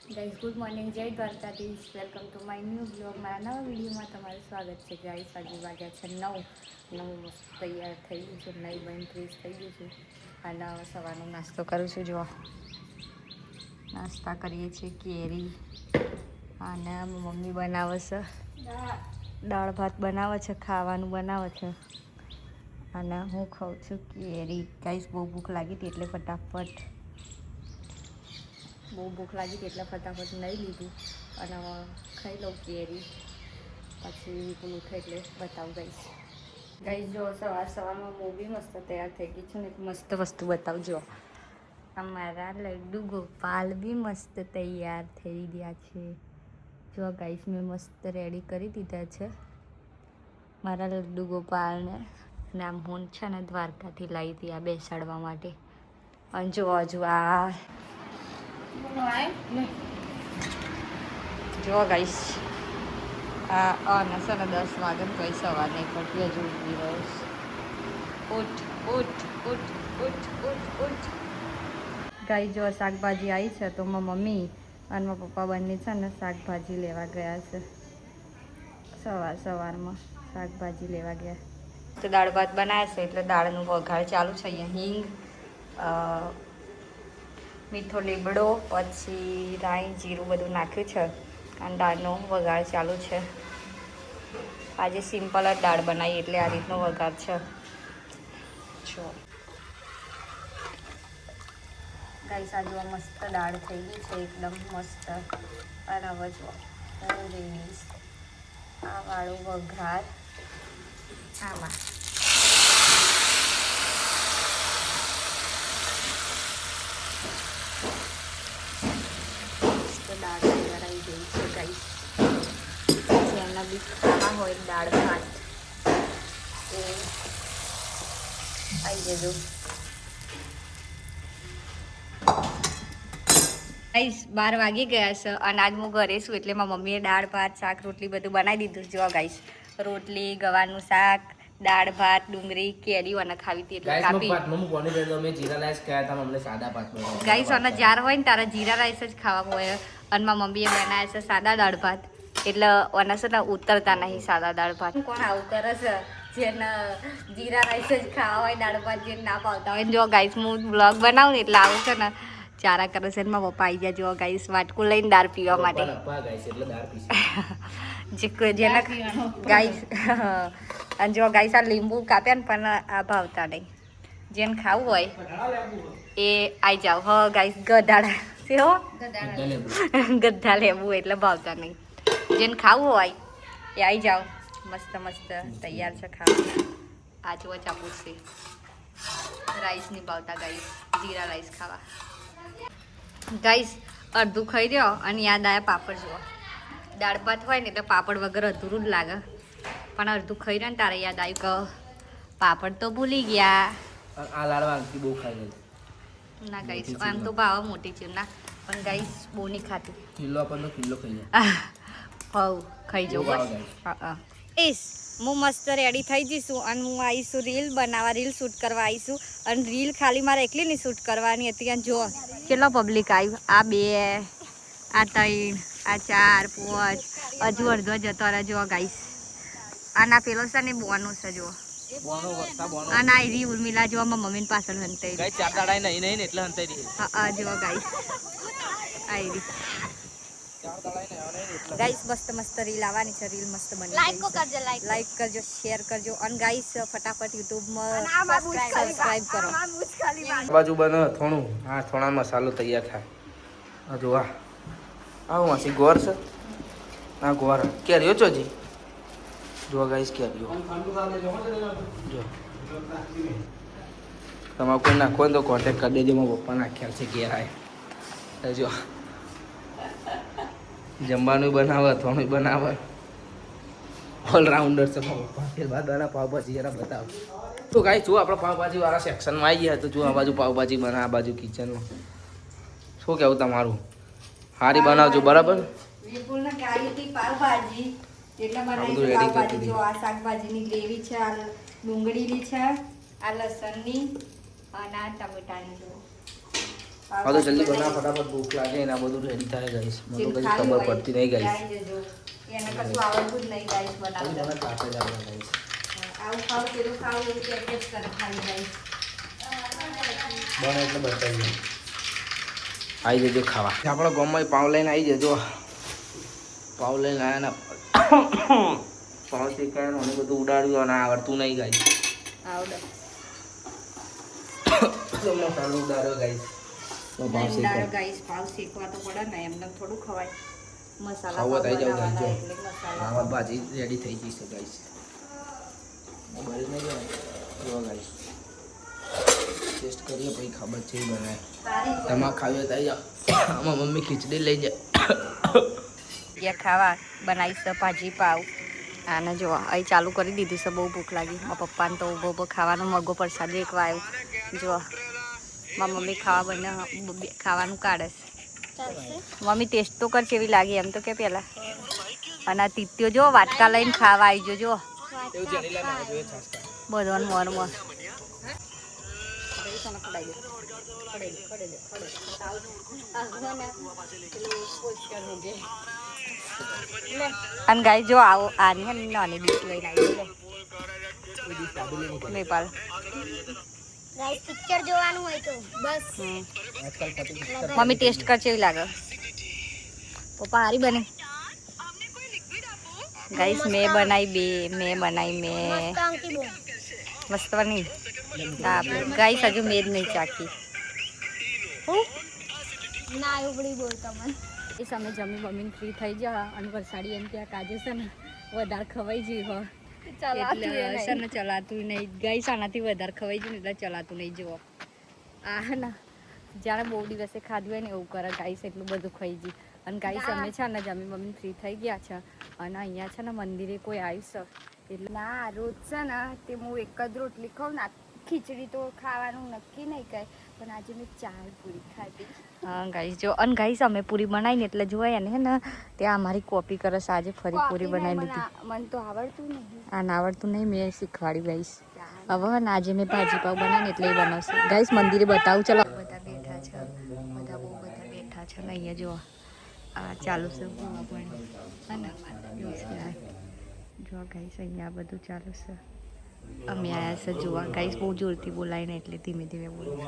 Guys good morning, જય Dwarkadhish. Welcome to my new blog. મારા નવા વિડીયોમાં તમારું સ્વાગત છે. ગાઈઝ વાગે વાગ્યા છે 9 મસ્ત તૈયાર થઈ ગયું છે, નહીં બન ફ્રીઝ થઈ ગયું છે. અને સવારનો નાસ્તો કરું છું. જો નાસ્તા કરીએ છીએ કેરી, અને મમ્મી બનાવે છે દાળ ભાત બનાવે છે, ખાવાનું બનાવે છે, અને હું ખાઉં છું કેરી. ગાઈઝ બહુ ભૂખ લાગી હતી એટલે ફટાફટ નહીં લીધું અને ખાઈ લઉં કેરી, પછી વિપુલ ઉઠે એટલે બતાવું. ગાઈઝ જો સવારમાં મૂવી મસ્ત તૈયાર થઈ ગઈ છે ને, એક મસ્ત વસ્તુ બતાવજો. અમારા લડ્ડુ ગોપાલ બી મસ્ત તૈયાર થઈ ગયા છે. જો ગાઈઝ મેં મસ્ત રેડી કરી દીધા છે મારા લડ્ડુ ગોપાલને. નામ હું છે ને દ્વારકાથી લાવી હતી આ બેસાડવા માટે. અને જો હજુ આ જો ગાઈસ આ નસા ને 10 વાગે કઈ સવાર નહીં પડતી, હજુ ઉઠી રહ્યો છે. ઉઠ ઉઠ ઉઠ ઉઠ ઉઠ ઉઠ. ગાઈ જો શાકભાજી આવી છે તો મારા મમ્મી અને મારા પપ્પા બંને છે ને શાકભાજી લેવા ગયા છે. સવારમાં શાકભાજી લેવા ગયા તો દાળ ભાત બનાવે છે એટલે દાળનું વઘાર ચાલુ છે. અહીંયા હિંગ, મીઠો લીમડો, પછી રાઈ જીરું બધું નાખ્યું છે અને દાળનો વઘાર ચાલુ છે. આજે સિમ્પલ જ દાળ બનાવી એટલે આ રીતનો વઘાર છે. જો ગાઈસ આ જો મસ્ત દાળ થઈ ગઈ છે, એકદમ મસ્ત. અને હવે જો હું રેડીશ આ વાળું વઘાર આમાં. દાળ તૈયાર આવી ગઈ છે ગાઈસ. જેના બી ખાવા હોય દાળ ભાત એ આવી જજો. ગાઈસ 12 વાગી ગયા છે અને આજ હું ઘરે છું એટલે મારી મમ્મીએ દાળ ભાત શાક રોટલી બધું બનાવી દીધું. જો ગાઈસ રોટલી, ગવાનું શાક, દાળ ભાત, ડુંગળી, કેરીઓ અને ખાવી હતી એટલે કાપી. ગાઈસ અને જાર હોય ને તારા જીરા રાઈસ જ ખાવા હોય અને મારી મમ્મીએ બનાવ્યા છે સાદા દાળ ભાત એટલે ઓના છે ને ઉતરતા નહીં સાદા દાળ ભાત. કોણ આવું કરે છે જેને જીરા રાઈસ જ ખાવા હોય, દાળ ભાત જેને ના પાવતા હોય. જો ગાઈસ હું બ્લોગ બનાવું ને એટલે આવું છે ને ચારા કરે છે. મારા પપ્પા આવી ગયા. જો ગાઈસ વાટકું લઈને દાળ પીવા માટે. જેને ગાઈસ અને જો ગાઈસ આ લીંબુ કાપ્યા ને પણ આ ભાવતા નહીં. જેને ખાવું હોય એ આવી જાવ. હ ગાઈસ ગધાડા ગધા લેવું એટલે ભાવતા નહીં. જેને ખાવું હોય એ આવી જાવ. મસ્ત મસ્ત તૈયાર છે ખાવાનું. આ જો ચાપુ છે રાઈસ નહીં ભાવતા ગાઈસ, જીરા રાઈસ ખાવા. ગાઈસ અડધું ખાઈ રહ્યો અને યાદ આવ્યા પાપડ. જુઓ દાળ ભાત હોય ને એટલે પાપડ વગર અધૂરું જ લાગે, પણ અડધું ખાઈ રહ્યો ને તારે યાદ આવ્યું કે પાપડ તો ભૂલી ગયા. ના ગાઈસ આમ તો ભાવ મોટી છે ના, પણ ગાઈસ બહુ નહીં ખાતી. કિલો ખાઈ જવું બસ. હું મસ્ત રેડી થઈ જઈશું અને હું આવીશું રીલ બનાવવા, રીલ શૂટ કરવા આવીશું. અને રીલ ખાલી મારે એકલી નહીં શૂટ કરવાની હતી. અને જો કેટલો પબ્લિક આવ્યું. આ 2, આ 3, આ 4, 5, હજુ અડધો જતો રહે. જો ગાઈસ આના પેલો છે ને બોનું છે. જો અને આ રી ઉર્મિલા જો મારા મમ્મીની પાછળ હંતાઈ રહી. હા જો ગાઈસ આ ગાઈસ મસ્ત મસ્ત રીલ આવવાની છે. રીલ મસ્ત બની લાઈક કરજો, શેર કરજો અને ગાઈસ ફટાફટ યુટ્યુબમાં સબસ્ક્રાઇબ કરો. બાજુ બને થોડું આ થોડા મસાલો તૈયાર થાય. જો આવું માસી ગોર છે. આ ગોર કેરીઓ ચોજી જો ગાઈસ કેરીઓ જો. તમારે કોઈ નાખો ને તો કોન્ટેક્ટ કરી દેજો. મારા પપ્પા નાખ્યા છે ઘેર. જો જમવાનું બનાવે, થોડું બનાવે, ઓલરાઉન્ડર છે પપ્પા. પાવભાજી જરા બતાવો તો ગાઈસ. જો આપણે પાવભાજી વાળા સેક્શનમાં આવી ગયા તો જો આ બાજુ પાવભાજી બને, આ બાજુ કિચનમાં. શું કેવું તમારું? સારી બનાવજો બરાબર. પાવભાજી એટલે બનાવી પાવભાજી. જો આ શાકભાજીની ગ્રેવી છે, આ ડુંગળીની છે, આ લસણની અને આ ટમેટાની. જો હા તો જલ્દી બનાવ ફટાફટ ભૂખ લાગે એના બધું રેડી થાય ગાઈસ મને તો કઈ ખબર પડતી નહીં ગાઈસ એને કશું આવડતું જ નહીં ગાઈસ બનાવતા મને કાપે જ આવડે ગાઈસ આવું ખાવ પેલું ખાવ એવું કે જ કરે ખાલી ગાઈસ બને એટલે બતાવી આવી જજો ખાવા આપણો ગામમાં પાવ લઈને આવી જજો પાવ લઈને આવ્યા ને પાવ શેકાય ને બધું ઉડાડ્યું અને આવડતું નહીં ગાઈસ આવડે મસાલો ઉડાડ્યો ગાઈસ ઉડાડો ગાઈસ પાવ શેકવા તો પડે ને એમને થોડું ખવાય મસાલા ખાવા થઈ જાવ બનાવવાના ગાઈસ એટલે મસાલા આવા ભાજી રેડી થઈ ગઈ છે ગાઈસ બરી નહીં જાય જો ગાઈસ ટેસ્ટ કરીએ પછી ખબર છે બનાય તમારે ખાવી થઈ જાવ આમાં મમ્મી ખીચડી લઈ જાય ખાવા બનાવીશ ભાજી પાવ આને જો અહીં ચાલુ કરી દીધું છે બહુ ભૂખ લાગી મારા પપ્પાને તો ઊભો ઊભો ખાવાનો મગો પ્રસાદ એકવા આવ્યો જો મારી મમ્મી ખાવાનું કાઢે છે મમ્મી ટેસ્ટ તો કર કેવી લાગી એમ તો કે પહેલાં અને આ તીત્યો જો વાટકા લઈને ખાવા આવી જો બધોને મોરમાં અને ગાય જો આવો આની હે નાની ડીશ લઈને આવી નેપાળ ગાઈસ પિક્ચર જોવાનું હોય તો બસ મમ્મી ટેસ્ટ કર કેવી લાગે પપ્પા હારી બને ગાઈસ મેં બનાવી મેં કાંકી બો મસ્ત બની આપણે ગાઈસ હજુ મેં જ નહીં ચાખી ના ઉબળી બોલ તમને એ સમય જમી મમ્મીને ફ્રી થઈ જા અને વરસાડી એમ ત્યાં કાજે છે ને વધારે ખવાઈ જઈ હો એટલે છે ને ચલાતું નહીં ગાઈસ આનાથી વધારે ખવાઈ ગયું ને એટલે ચલાતું નહીં જુઓ આ ને જાણે બહુ દિવસે ખાધું હોય ને એવું કરે ગાઈસ એટલું બધું ખાઈ ગઈ અને ગાઈસ અમે છે ને જમી મમ્મી ફ્રી થઈ ગયા છે અને અહીંયા છે ને મંદિરે કોઈ આવ્યું છે એટલે ના રોજ છે ને તે હું એક જ રોટલી ખાઉં ને ખીચડી તો ખાવાનું નક્કી નહીં કહે પણ આજે મેં 4 પૂરી ખાધી હા ગાઈસ જો અને ગાઈસ અમે પૂરી બનાવીને એટલે જોવાય ને હે ને ત્યાં અમારી કોપી કરે છે આજે ફરી પૂરી બનાવી લીધી મને તો આવડતું નહીં આવડતું નહીં મેં શીખવાડ્યું ગાઈસ હવે ને આજે મેં ભાજી પાવ બનાવીને એટલે એ બનાવશે ગાઈસ મંદિરે બતાવું ચલો બધા બેઠા છે બધા બહુ બધા બેઠા છે ને અહીંયા જો આ ચાલુ છે અને જો ગાઈસ અહીંયા બધું ચાલુ છે અમે આવ્યા છે જોવા ગાઈસ બહુ જોરથી બોલાય ને એટલે ધીમે ધીમે બોલું